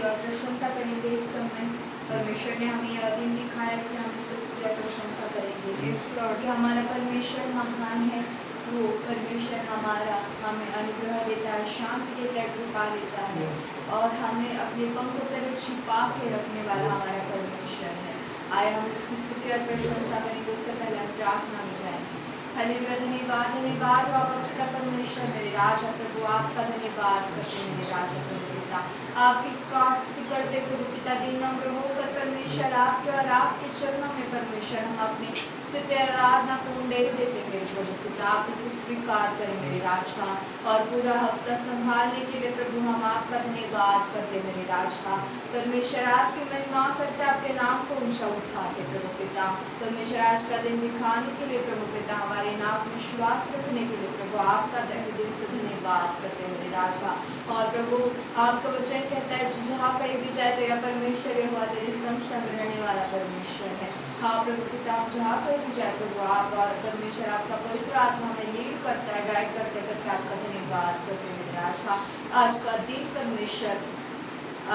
और प्रशंसा करेंगे इस समय। परमेश्वर ने हमें यह दिन दिखाया, इसलिए हम उसको स्तुति और प्रशंसा करेंगे। Yes, Lord. कि हमारा परमेश्वर महान है। वो परमेश्वर हमारा हमें अनुग्रह देता है, शांति देता है, कृपा देता है। Yes. और हमें अपने पंखों तले छिपा के रखने वाला Yes. हमारा परमेश्वर है। आए हम उसकी स्तुति और प्रशंसा करेंगे। उससे पहले हम प्रार्थना में जाएंगे। हालेलुया, धन्यवाद धन्यवाद बाबा पिता परमेश्वर मेरे राजा प्रभु, आपका धन्यवाद करते हैं मेरे राजा प्रभु पिता। आपकी स्तुति करते प्रभु पिता, दिन नम्र होकर परमेश्वर आपके और आपके चरणों में परमेश्वर हम अपनी स्तुति और आराधना को उंडेल देते मेरे प्रभु पिता। आप इसे स्वीकार करें मेरे राजा। और पूरा हफ्ता संभालने के लिए प्रभु हम आपका धन्यवाद करते मेरे राजा। परमेश्वर आपकी महिमा करते, आपके नाम को ऊंचा उठाते प्रभु पिता। परमेश्वर आज का दिन दिखाने के लिए प्रभु पिता, हमारे नाम में विश्वास रखने के लिए प्रभु आपका तहे दिल से धन्यवाद करते मेरे राजा। और प्रभु आपका वचन कहता है, जहाँ कहीं भी जाए तेरा परमेश्वर हुआ तेरे संग संग रहने वाला परमेश्वर है। हाँ प्रभु पिता, हम जहाँ कहीं भी जाए प्रभु आप और परमेश्वर आपका पवित्र आत्मा में लीड करता है, गाइड करते करते आपका धन्यवाद करते मेरे राजा। आज का दिन परमेश्वर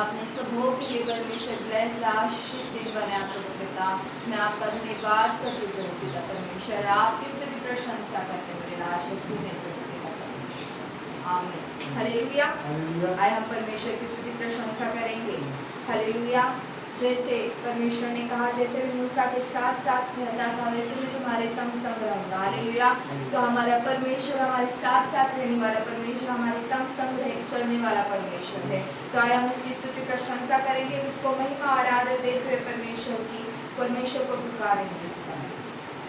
अपने सबों के लिए परमेश्वर ब्लेस्ड आशीष दिन बने प्रभु पिता। मैं आपका धन्यवाद करती हूँ प्रभु पिता परमेश्वर, आपकी स्तुति प्रशंसा करते मेरे राजा। सुने प्रभु पिता परमेश्वर, आमीन। हालेलुया। आए हम परमेश्वर की स्तुति प्रशंसा करेंगे। हालेलुया। जैसे परमेश्वर ने कहा, जैसे भी मूसा के साथ साथ रहता था वैसे मैं तुम्हारे संग संग रहूंगा। हालेलुया। तो हमारा परमेश्वर हमारे साथ साथ रहने वाला परमेश्वर, हमारे संग संग चलने वाला परमेश्वर है। तो आए हम उसकी स्तुति प्रशंसा करेंगे, उसको महिमा और आदर देते हुए परमेश्वर को पुकारेंगे इस समय।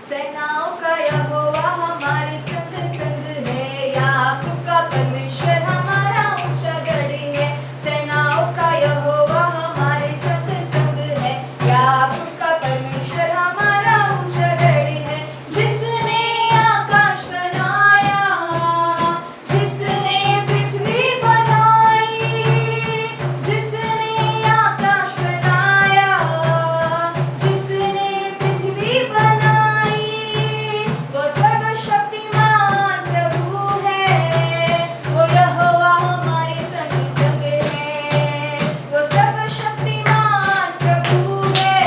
सेनाओं का यहोवा हमारे संग संग है, याकूब का परमेश्वर हमारा ऊंचा गढ़ है। सेनाओं का यहोवा हमारे संग संग है, याकूब का परमेश्वर हमारा ऊंचा गढ़ है। जिसने आकाश बनाया, जिसने पृथ्वी बनाई, जिसने आकाश बनाया, जिसने पृथ्वी बनाई, वो सर्वशक्तिमान प्रभु है। वो यहोवा हमारे संग संग है, वो सर्वशक्तिमान प्रभु है।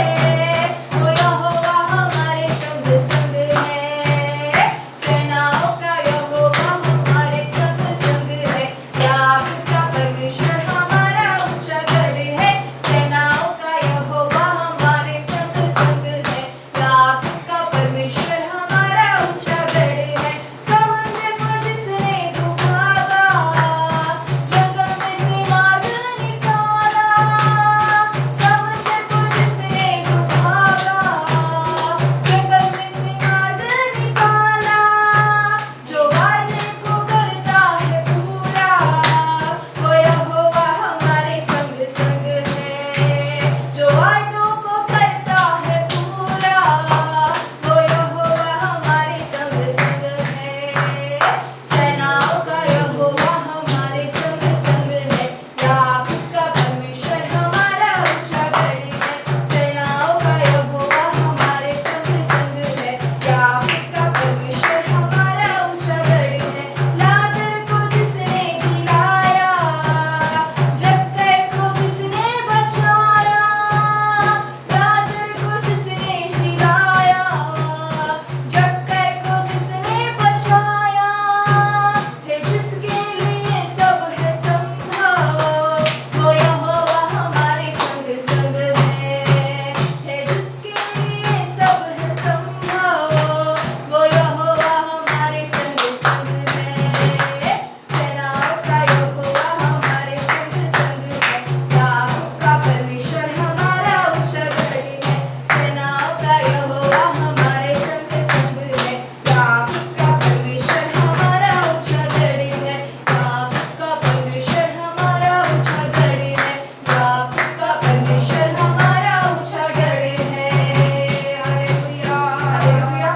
वो यहोवा हमारे संग संग है। सेनाओं का यहोवा हमारे संग संग है, याकूब का परमेश्वर हमारा ऊंचा गढ़ है। सेनाओं का यहोवा हमारे संग संग है, याकूब का परमेश्वर हमारा ऊंचा गढ़ है। समुद्र को जिसने डुबाया, जंगल में से मार्ग निकाला। समुद्र को जिसने डुबाया, जंगल में से मार्ग निकाला। जो वायदे को करता है पूरा, वो यहोवा हमारे संग संग है। जो वायदों को करता है पूरा, वो यहोवा हमारे संग संग है। सेनाओं का यहोवा हमारे संग संग है, याकूब का परमेश्वर हमारा ऊंचा गढ़ है। सेनाओं का यहोवा हमारे संग संग है, याकूब का परमेश्वर हमारा ऊंचा गढ़ है। लाजर को जिसने जिलाया, जक्कई को जिसने बचाया। लाजर को जिसने जिलाया, जक्कई को जिसने बचाया। है जिसके लिए सब है संभव, वो यहोवा हमारे संग संग है। है जिसके लिए सब है संभव, वो यहोवा हमारे संग संग है। सेनाओं का यहोवा हमारे संग संग है, याकूब का परमेश्वर हमारा ऊंचा गढ़ है। सेनाओं का यहोवा हमारे संग संग है, याकूब का परमेश्वर हमारा ऊंचा गढ़ है। याकूब का परमेश्वर हमारा ऊंचा गढ़ है, याकूब का परमेश्वर हमारा ऊंचा गढ़ है। Hallelujah hallelujah.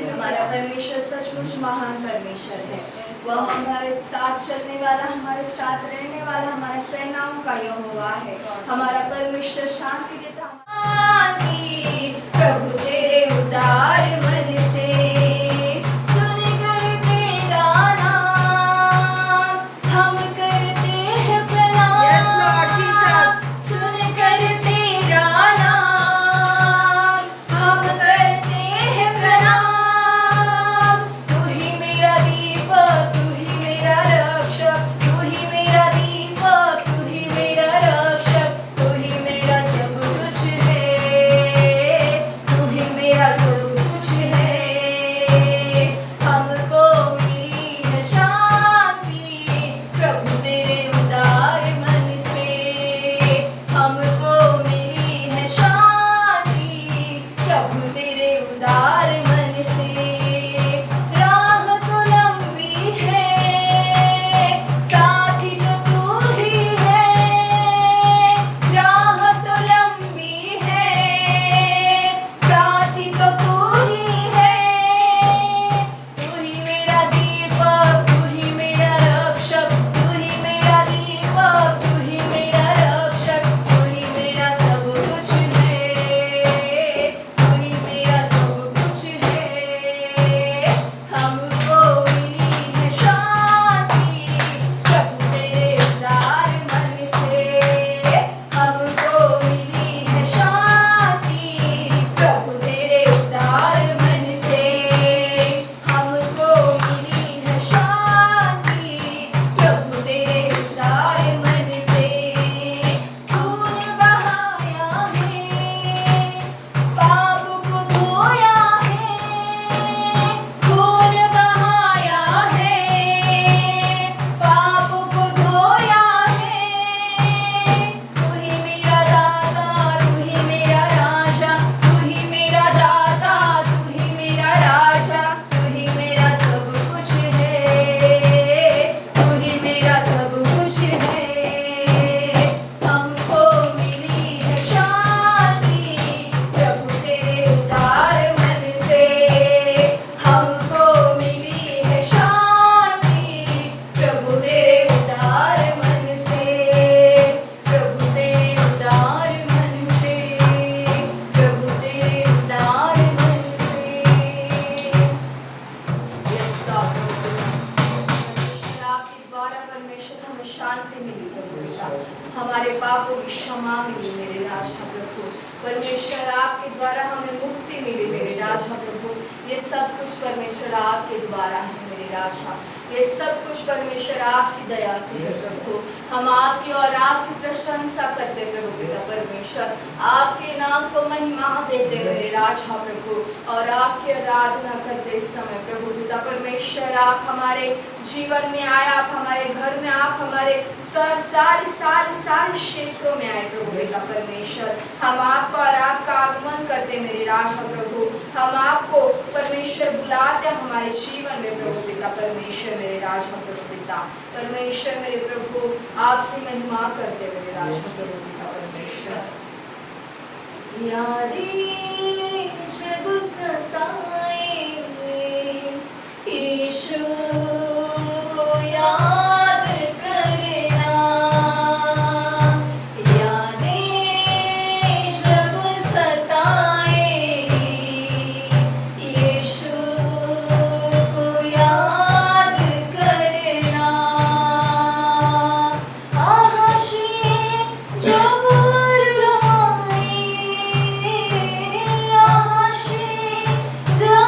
हमारा परमेश्वर सचमुच महान परमेश्वर है। वह हमारे साथ चलने वाला, हमारे साथ रहने वाला, हमारे सेनाओं का यहोवा है। हमारा परमेश्वर शांति देता है। शांति प्रभु तेरे उदार मन से सुन कर तेरा नाम हम करते हैं प्रणाम। Yes, Lord Jesus. पापों की क्षमा मिली मेरे राजा प्रभु। परमेश्वर आपके द्वारा हमें मुक्ति मिली मेरे राजा प्रभु। ये सब कुछ परमेश्वर आपके द्वारा है मेरे राजा। ये सब कुछ परमेश्वर आपकी दया से है प्रभु। हम आपकी और आपकी प्रशंसा करते प्रभु पिता परमेश्वर। आपके नाम को महिमा देते मेरे राजा प्रभु और आपकी आराधना करते इस समय प्रभु पिता परमेश्वर। आप हमारे जीवन में आए, आप हमारे घर में, आप हमारे सारे क्षेत्रों में आए प्रभु पिता परमेश्वर। हम आपका और आपका आगमन करते मेरे राजा प्रभु। हम आपको परमेश्वर बुलाते हमारे जीवन में प्रभु पिता परमेश्वर मेरे राजा प्रभु पिता परमेश्वर मेरे प्रभु। आपकी महिमा करते मेरे राजा प्रभु पिता परमेश्वर। यादें जब सताए यीशु को याद करना, यादें जब सताए यीशु को याद करना, आशीष जब रुलाए, आशीष जब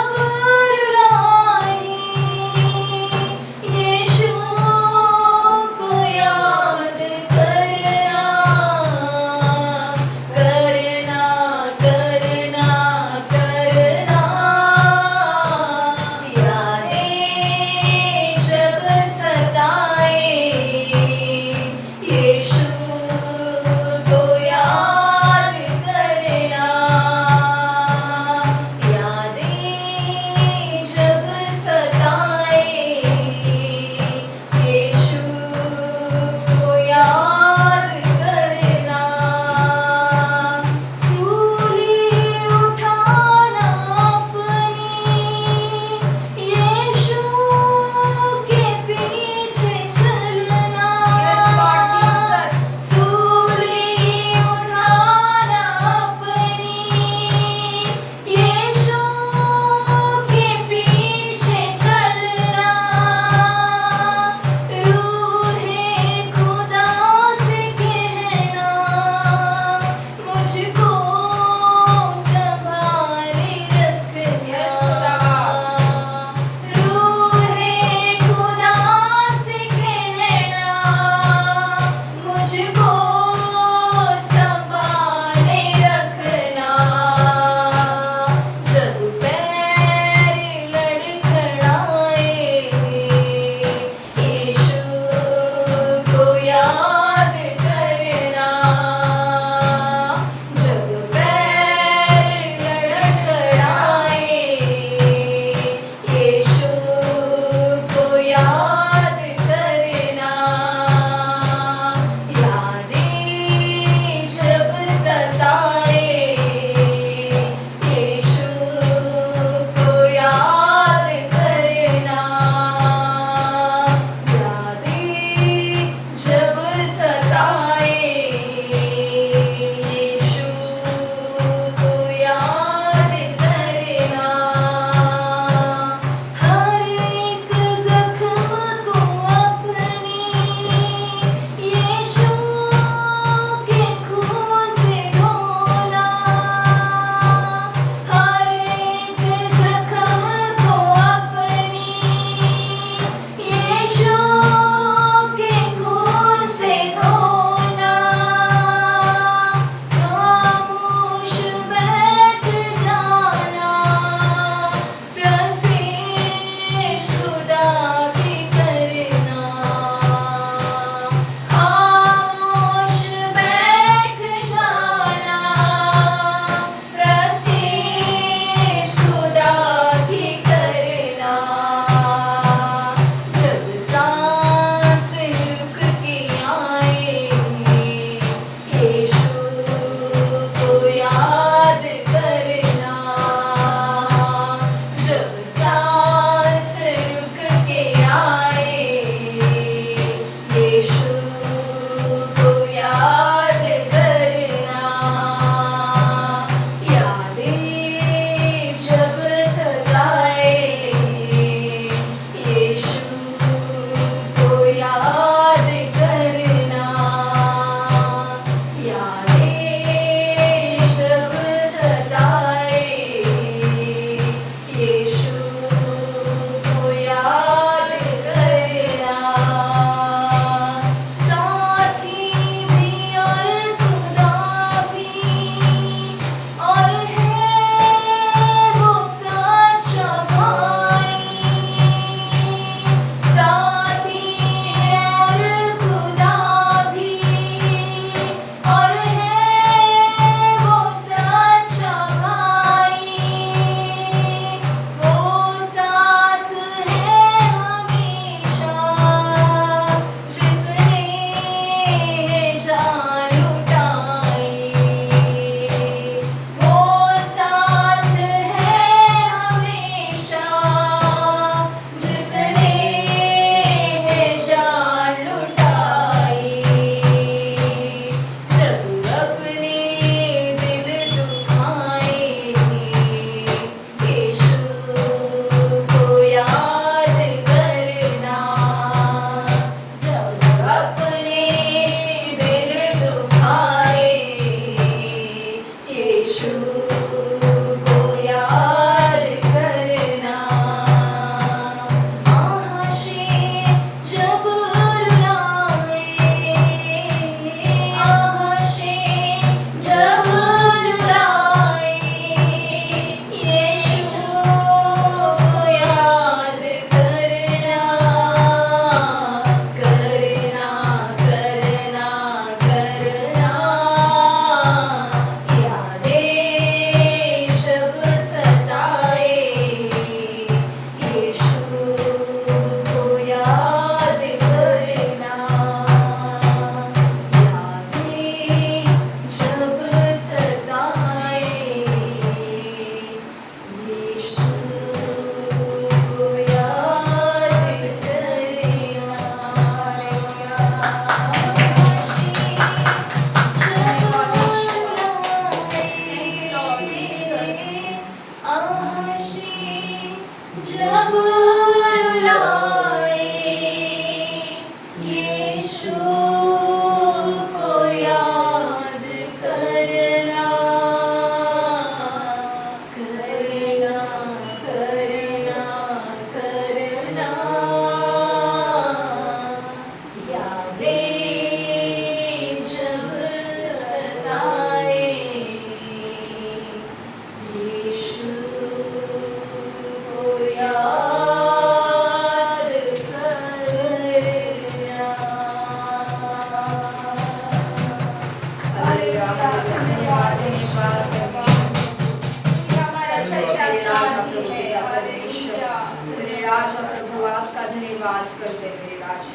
धन्यवाद कर दे मेरे राजा।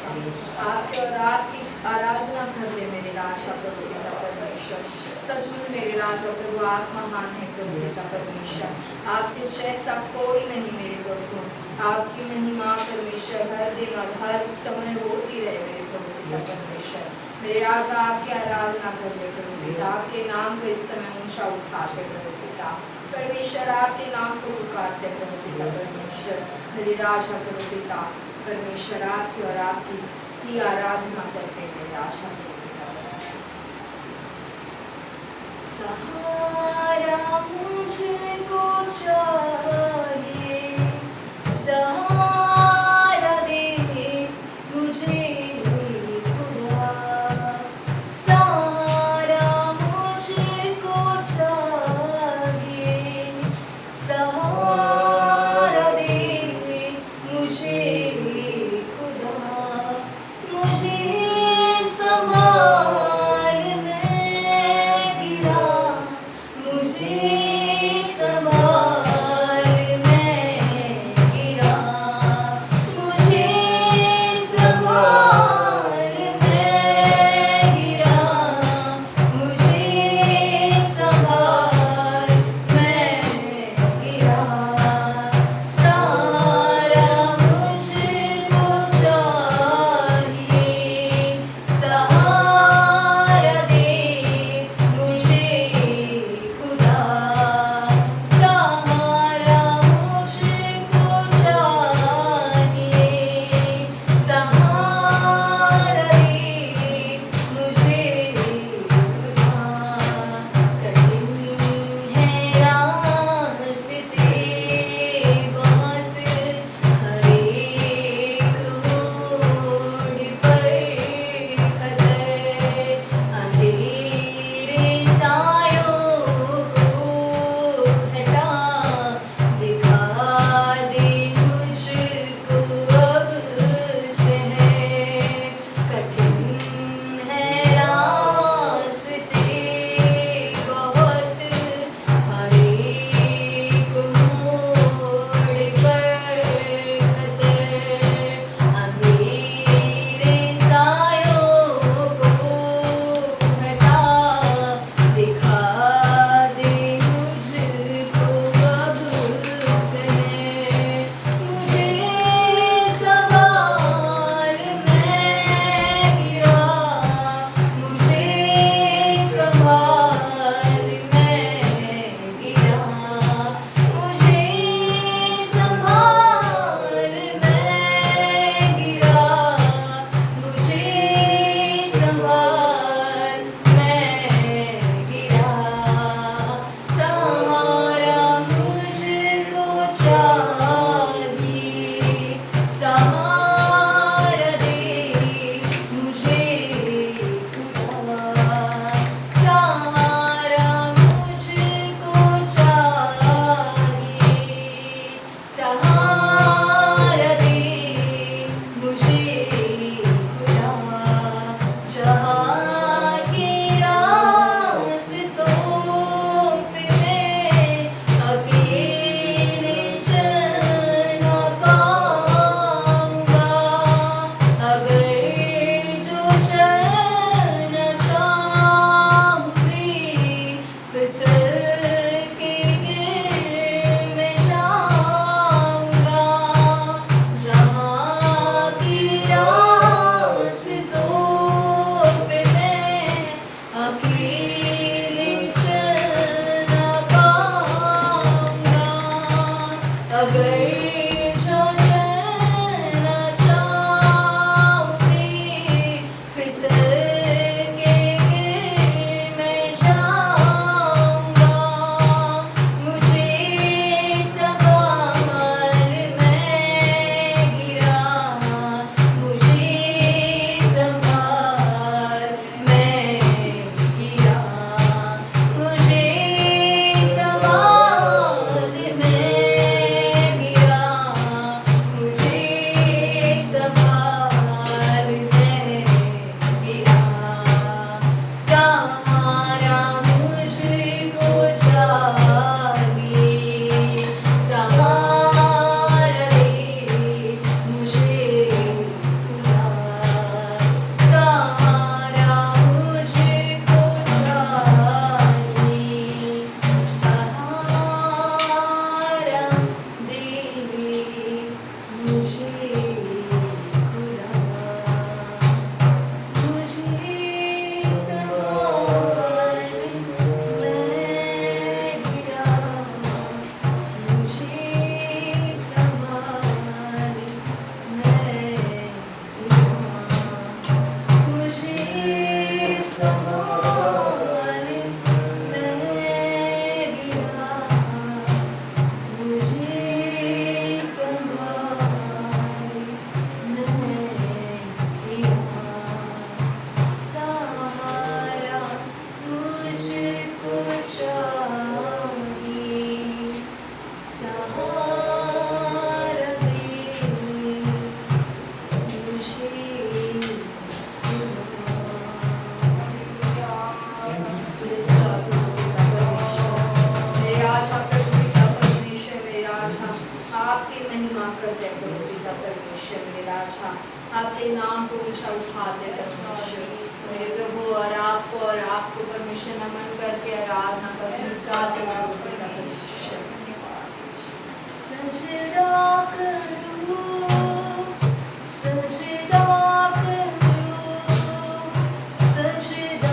आपके और आपकी आराधना कर दे मेरे राजा प्रभु पिता परमेश्वर। सचमुच मेरे राजा प्रभु आप महान है प्रभु पिता परमेश्वर, आपके जैसा कोई नहीं मेरे प्रभु। आपकी महिमा परमेश्वर हर दिन और हर समय होती रहे मेरे प्रभु पिता परमेश्वर। मेरे राजा आपकी आराधना कर दे प्रभु पिता, आपके नाम को इस समय ऊंचा उठाते प्रभु पिता परमेश्वर, आपके नाम को पुकारते प्रभु पिता परमेश्वर। मेरे राजा प्रभु पिता परमेश्वर आपकी और आपकी ही आराधना करते मेरे राजा प्रभु पिता परमेश्वर। सहारा मुझको चाहिए, सहारा दे मुझे खुदा, सहारा मुझको चाहिए, सहारा दे मुझे खुदा, मुझे संभाल मैं गिरा, मुझे संभाल मैं गिरा। राजा, आपके नाम को ऊंचा उठाते परमेश्वर। मेरे प्रभु और आपको परमेश्वर नमन करके आराधना करते परमेश्वर। सजदा करूं, सजदा करूं, सजदा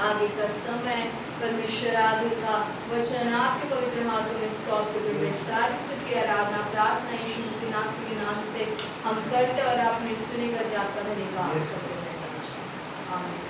आगे का समय परमेश्वर आगे का वचन आपके पवित्र हाथों में सौंप के सारी स्तुति आराधना प्रार्थना यीशु मसीह के नाम से हम करते और आपने सुनी करके आपका धन्यवाद। आमीन।